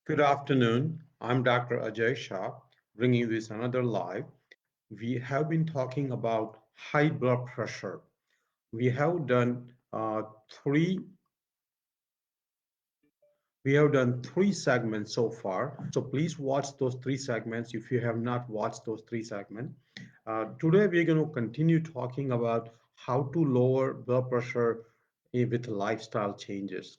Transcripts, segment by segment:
Good afternoon. I'm Dr. Ajay Shah, bringing this another live. We have been talking about high blood pressure. We have done three. We have done three segments so far. So please watch those three segments if you have not watched those three segments. Today we're going to continue talking about how to lower blood pressure with lifestyle changes.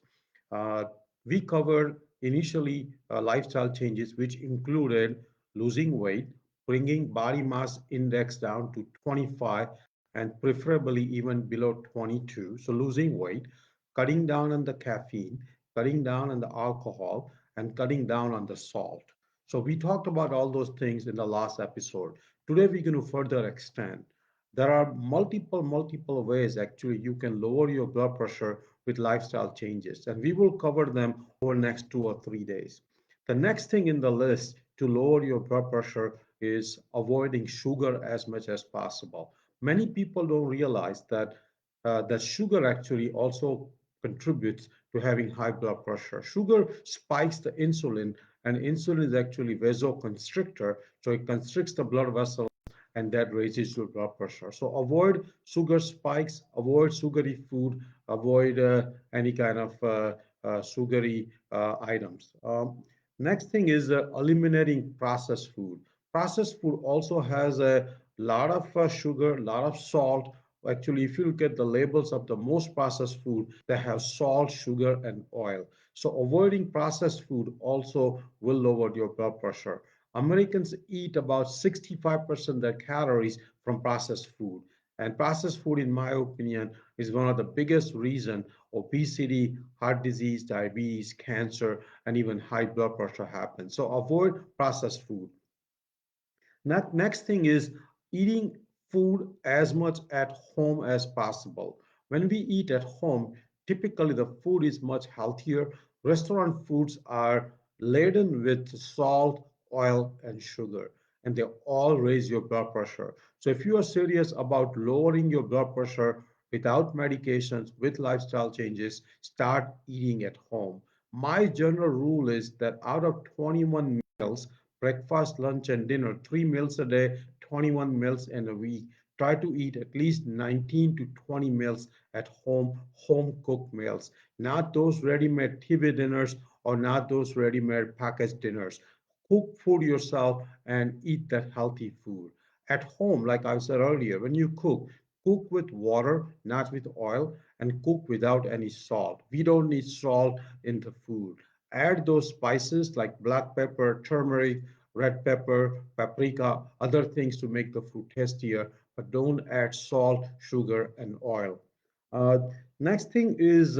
Uh, we covered initially lifestyle changes, which included losing weight, bringing body mass index down to 25 and preferably even below 22. So losing weight, cutting down on the caffeine, cutting down on the alcohol, and cutting down on the salt. So we talked about all those things in the last episode. Today we're going to further extend. There are multiple ways actually you can lower your blood pressure with lifestyle changes, and we will cover them over the next 2 or 3 days. The next thing in the list to lower your blood pressure is avoiding sugar as much as possible. Many people don't realize that sugar actually also contributes to having high blood pressure. Sugar spikes the insulin, and insulin is actually vasoconstrictor, so it constricts the blood vessel and that raises your blood pressure. So avoid sugar spikes, avoid sugary food, avoid any kind of sugary items. Next thing is eliminating processed food. Processed food also has a lot of sugar, a lot of salt. Actually, if you look at the labels of the most processed food, they have salt, sugar, and oil. So avoiding processed food also will lower your blood pressure. Americans eat about 65% of their calories from processed food. And processed food, in my opinion, is one of the biggest reason obesity, heart disease, diabetes, cancer, and even high blood pressure happen. So avoid processed food. Next thing is eating food as much at home as possible. When we eat at home, typically the food is much healthier. Restaurant foods are laden with salt, oil, and sugar, and they all raise your blood pressure. So if you are serious about lowering your blood pressure without medications, with lifestyle changes, start eating at home. My general rule is that out of 21 meals, breakfast, lunch, and dinner, 3 meals a day, 21 meals in a week. Try to eat at least 19 to 20 meals at home cooked meals, not those ready made TV dinners or not those ready made packaged dinners. Cook food yourself and eat that healthy food. At home, like I said earlier, when you cook, cook with water, not with oil, and cook without any salt. We don't need salt in the food. Add those spices like black pepper, turmeric, red pepper, paprika, other things to make the food tastier, but don't add salt, sugar, and oil. Uh, Next thing is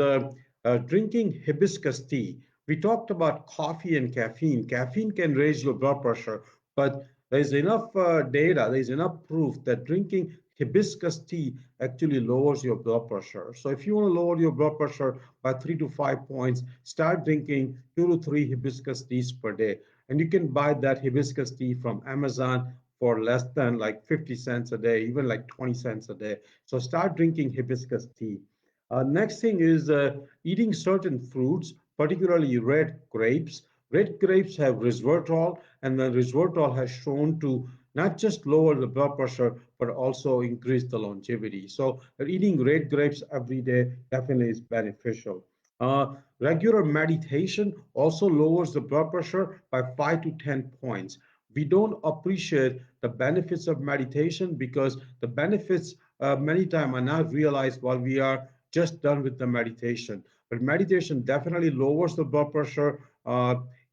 drinking hibiscus tea. We talked about coffee and caffeine. Caffeine can raise your blood pressure, but there's enough data, there's enough proof that drinking hibiscus tea actually lowers your blood pressure. So if you want to lower your blood pressure by 3 to 5 points, start drinking 2 to 3 hibiscus teas per day. And you can buy that hibiscus tea from Amazon for less than like 50 cents a day, even like 20 cents a day. So start drinking hibiscus tea. Next thing is eating certain fruits, particularly red grapes. Red grapes have resveratrol, and the resveratrol has shown to not just lower the blood pressure, but also increase the longevity. So eating red grapes every day definitely is beneficial. Regular meditation also lowers the blood pressure by 5 to 10 points. We don't appreciate the benefits of meditation because the benefits many times are not realized while we are just done with the meditation. But meditation definitely lowers the blood pressure,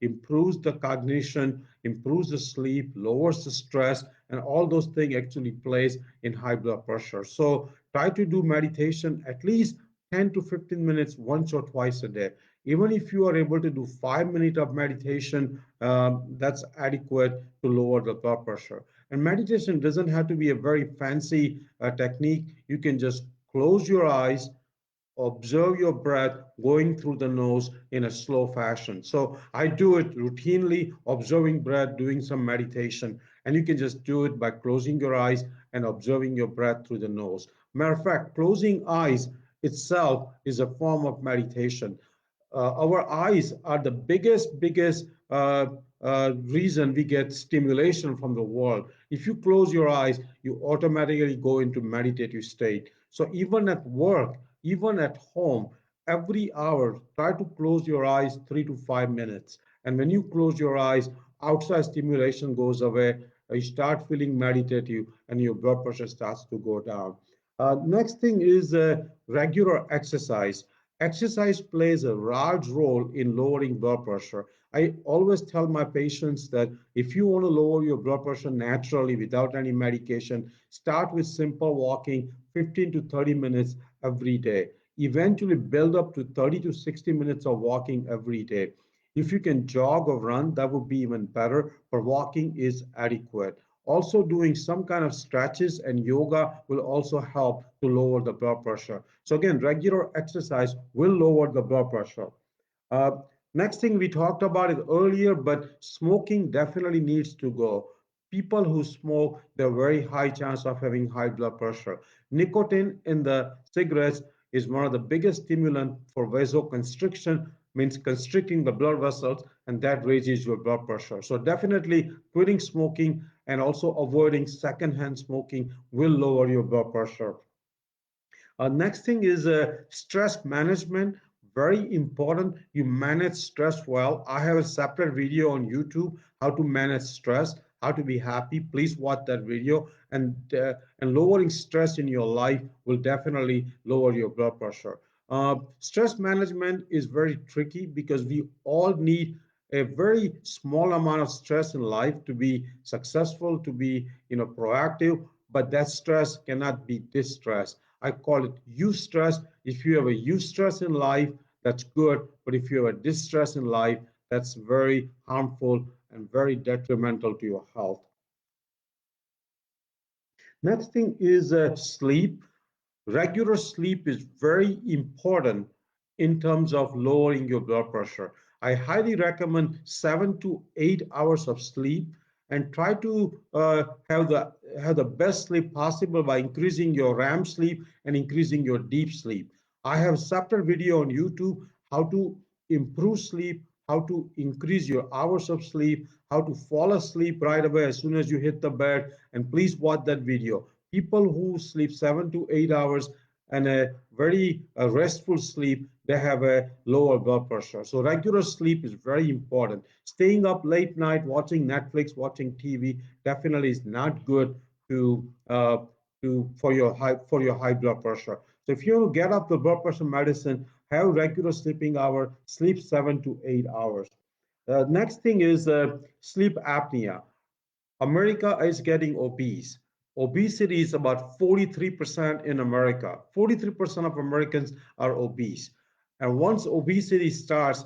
improves the cognition, improves the sleep, lowers the stress, and all those things actually plays in high blood pressure. So try to do meditation at least 10 to 15 minutes once or twice a day. Even if you are able to do 5 minutes of meditation, that's adequate to lower the blood pressure. And meditation doesn't have to be a very fancy technique. You can just close your eyes, observe your breath going through the nose in a slow fashion. So I do it routinely, observing breath, doing some meditation, and you can just do it by closing your eyes and observing your breath through the nose. Matter of fact, closing eyes itself is a form of meditation. our eyes are the biggest reason we get stimulation from the world. If you close your eyes, you automatically go into meditative state. So even at work, even at home, every hour, try to close your eyes 3 to 5 minutes. And when you close your eyes, outside stimulation goes away. You start feeling meditative, and your blood pressure starts to go down. Next thing is regular exercise. Exercise plays a large role in lowering blood pressure. I always tell my patients that if you want to lower your blood pressure naturally without any medication, start with simple walking 15 to 30 minutes every day. Eventually build up to 30 to 60 minutes of walking every day. If you can jog or run, that would be even better, but walking is adequate. Also, doing some kind of stretches and yoga will also help to lower the blood pressure. So, again, regular exercise will lower the blood pressure. Uh, Next thing we talked about it earlier, but smoking definitely needs to go. People who smoke, they're very high chance of having high blood pressure. Nicotine in the cigarettes is one of the biggest stimulant for vasoconstriction, means constricting the blood vessels, and that raises your blood pressure. So definitely quitting smoking and also avoiding secondhand smoking will lower your blood pressure. Next thing is stress management. Very important. You manage stress well. I have a separate video on YouTube how to manage stress, how to be happy. Please watch that video. And lowering stress in your life will definitely lower your blood pressure. Stress management is very tricky because we all need a very small amount of stress in life to be successful, to be proactive. But that stress cannot be distress. I call it eustress. If you have a eustress in life, that's good. But if you have a distress in life, that's very harmful and very detrimental to your health. Next thing is sleep. Regular sleep is very important in terms of lowering your blood pressure. I highly recommend 7 to 8 hours of sleep, and try to have the best sleep possible by increasing your REM sleep and increasing your deep sleep. I have a separate video on YouTube how to improve sleep, how to increase your hours of sleep, how to fall asleep right away as soon as you hit the bed. And please watch that video. People who sleep 7 to 8 hours and a very restful sleep, they have a lower blood pressure. So regular sleep is very important. Staying up late night watching Netflix, watching TV definitely is not good to for your high blood pressure. So if you get up the blood pressure medicine, have regular sleeping hour, sleep 7 to 8 hours. Next thing is sleep apnea. America is getting obese. Obesity is about 43% in America. 43% of Americans are obese. And once obesity starts,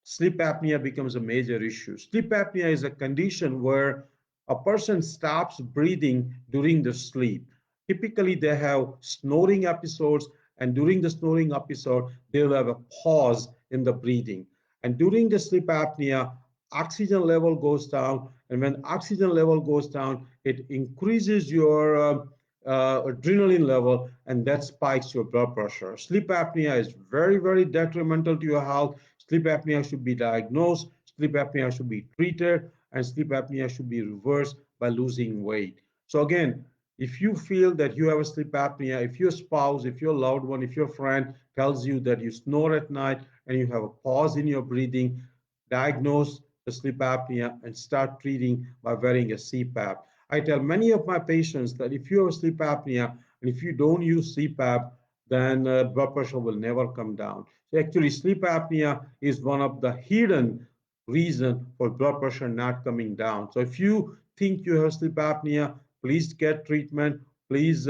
sleep apnea becomes a major issue. Sleep apnea is a condition where a person stops breathing during the sleep. Typically, they have snoring episodes, and during the snoring episode, they'll have a pause in the breathing. And during the sleep apnea, oxygen level goes down, and when oxygen level goes down, it increases your adrenaline level, and that spikes your blood pressure. Sleep apnea is very detrimental to your health. Sleep apnea should be diagnosed, sleep apnea should be treated, and sleep apnea should be reversed by losing weight. So again, if you feel that you have a sleep apnea, if your spouse, if your loved one, if your friend tells you that you snore at night and you have a pause in your breathing, diagnose the sleep apnea and start treating by wearing a CPAP. I tell many of my patients that if you have sleep apnea and if you don't use CPAP, then blood pressure will never come down. So actually, sleep apnea is one of the hidden reason for blood pressure not coming down. So if you think you have sleep apnea, please get treatment. Please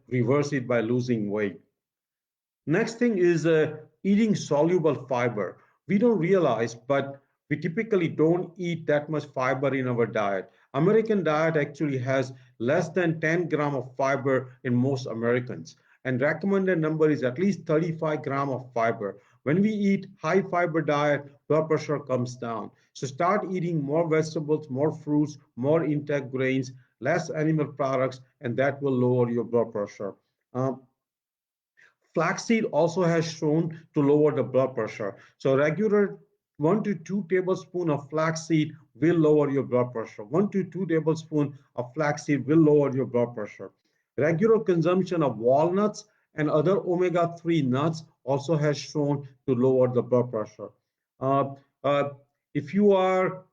reverse it by losing weight. Next thing is eating soluble fiber. We don't realize, but we typically don't eat that much fiber in our diet. American diet actually has less than 10 gram of fiber in most Americans, and recommended number is at least 35 gram of fiber. When we eat high fiber diet, blood pressure comes down. So start eating more vegetables, more fruits, more intact grains, less animal products, and that will lower your blood pressure. Um, Flaxseed also has shown to lower the blood pressure. So regular 1 to 2 tablespoons of flaxseed will lower your blood pressure. 1 to 2 tablespoons of flaxseed will lower your blood pressure. Regular consumption of walnuts and other omega-3 nuts also has shown to lower the blood pressure. Uh, uh, if you are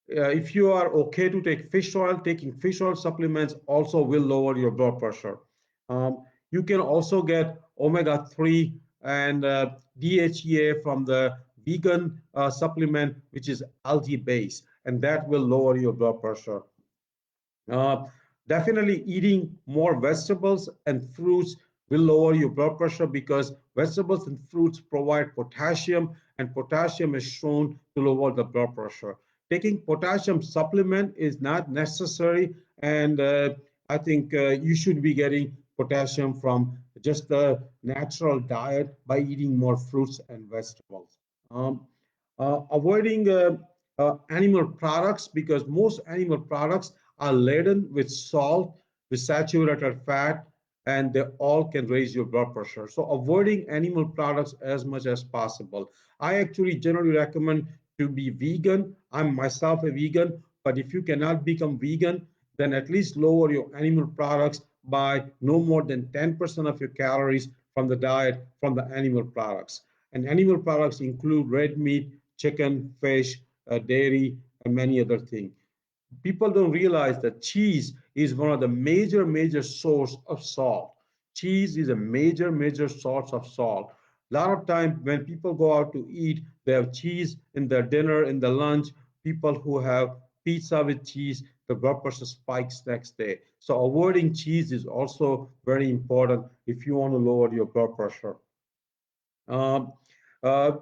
if you are okay to take fish oil, taking fish oil supplements also will lower your blood pressure. You can also get omega-3 and DHEA from the vegan supplement, which is algae based, and that will lower your blood pressure. Uh, Definitely eating more vegetables and fruits will lower your blood pressure because vegetables and fruits provide potassium, and potassium is shown to lower the blood pressure. Taking potassium supplement is not necessary, and I think you should be getting potassium from just the natural diet by eating more fruits and vegetables. Um, Avoiding animal products because most animal products are laden with salt, with saturated fat, and they all can raise your blood pressure. So avoiding animal products as much as possible. I actually generally recommend to be vegan. I'm myself a vegan, but if you cannot become vegan, then at least lower your animal products by no more than 10% of your calories from the diet from the animal products. And animal products include red meat, chicken, fish, dairy, and many other things. People don't realize that cheese is one of the major source of salt. Cheese is a major source of salt. A lot of time when people go out to eat, they have cheese in their dinner, in the lunch. People who have pizza with cheese, the blood pressure spikes next day. So avoiding cheese is also very important if you want to lower your blood pressure. Um,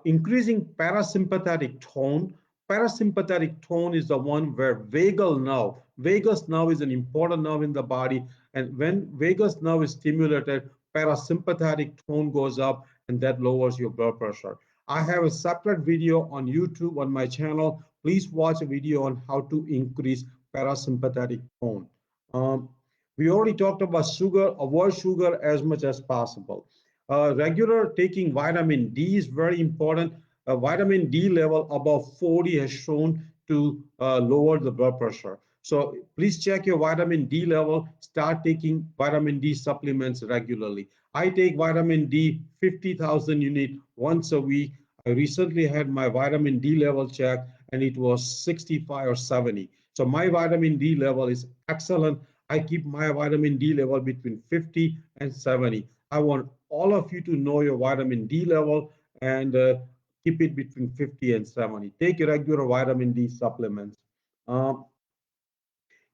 Increasing parasympathetic tone. Parasympathetic tone is the one where vagus nerve is an important nerve in the body, and when vagus nerve is stimulated, parasympathetic tone goes up, and that lowers your blood pressure. I have a separate video on YouTube on my channel. Please watch a video on how to increase parasympathetic tone. Um, we already talked about sugar. Avoid sugar as much as possible. Regular taking vitamin D is very important. Vitamin D level above 40 has shown to lower the blood pressure. So please check your vitamin D level. Start taking vitamin D supplements regularly. I take vitamin D 50,000 unit once a week. I recently had my vitamin D level checked and it was 65 or 70. So my vitamin D level is excellent. I keep my vitamin D level between 50 and 70. I want all of you to know your vitamin D level and keep it between 50 and 70. Take regular vitamin D supplements. Um,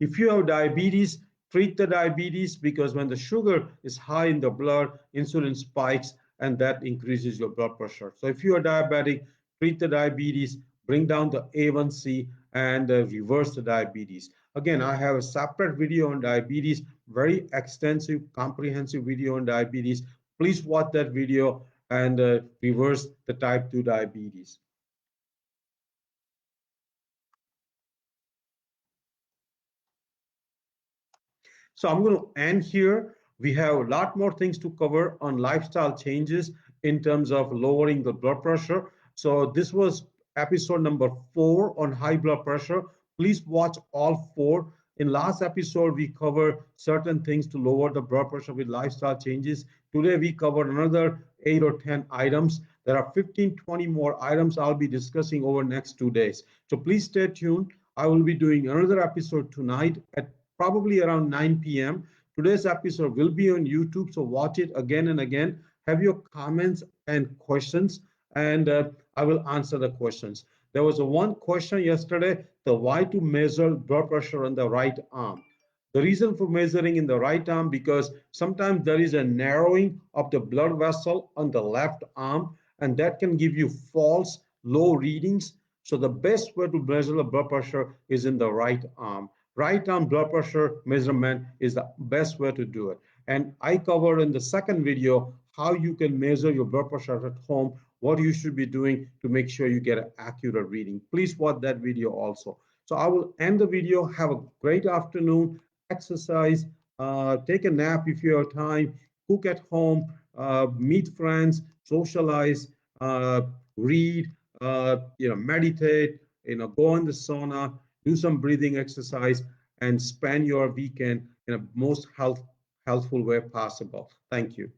if you have diabetes, treat the diabetes because when the sugar is high in the blood, insulin spikes and that increases your blood pressure. So if you are diabetic, treat the diabetes, bring down the A1C and reverse the diabetes. Again, I have a separate video on diabetes, very extensive, comprehensive video on diabetes. Please watch that video and reverse the type 2 diabetes. So I'm going to end here. We have a lot more things to cover on lifestyle changes in terms of lowering the blood pressure. So this was episode number 4 on high blood pressure. Please watch all 4. In last episode, we covered certain things to lower the blood pressure with lifestyle changes. Today, we covered another 8 or 10 items. There are 15, 20 more items I'll be discussing over next 2 days. So please stay tuned. I will be doing another episode tonight at probably around 9 p.m. Today's episode will be on YouTube, so watch it again and again. Have your comments and questions, and I will answer the questions. There was a one question yesterday: the why to measure blood pressure on the right arm. The reason for measuring in the right arm because sometimes there is a narrowing of the blood vessel on the left arm, and that can give you false low readings. So the best way to measure the blood pressure is in the right arm. Right arm blood pressure measurement is the best way to do it. And I covered in the second video how you can measure your blood pressure at home, what you should be doing to make sure you get an accurate reading. Please watch that video also. So I will end the video. Have a great afternoon. Exercise. Take a nap if you have time. Cook at home. meet friends, socialize, read, meditate, go in the sauna, do some breathing exercise, and spend your weekend in a most healthful way possible. Thank you.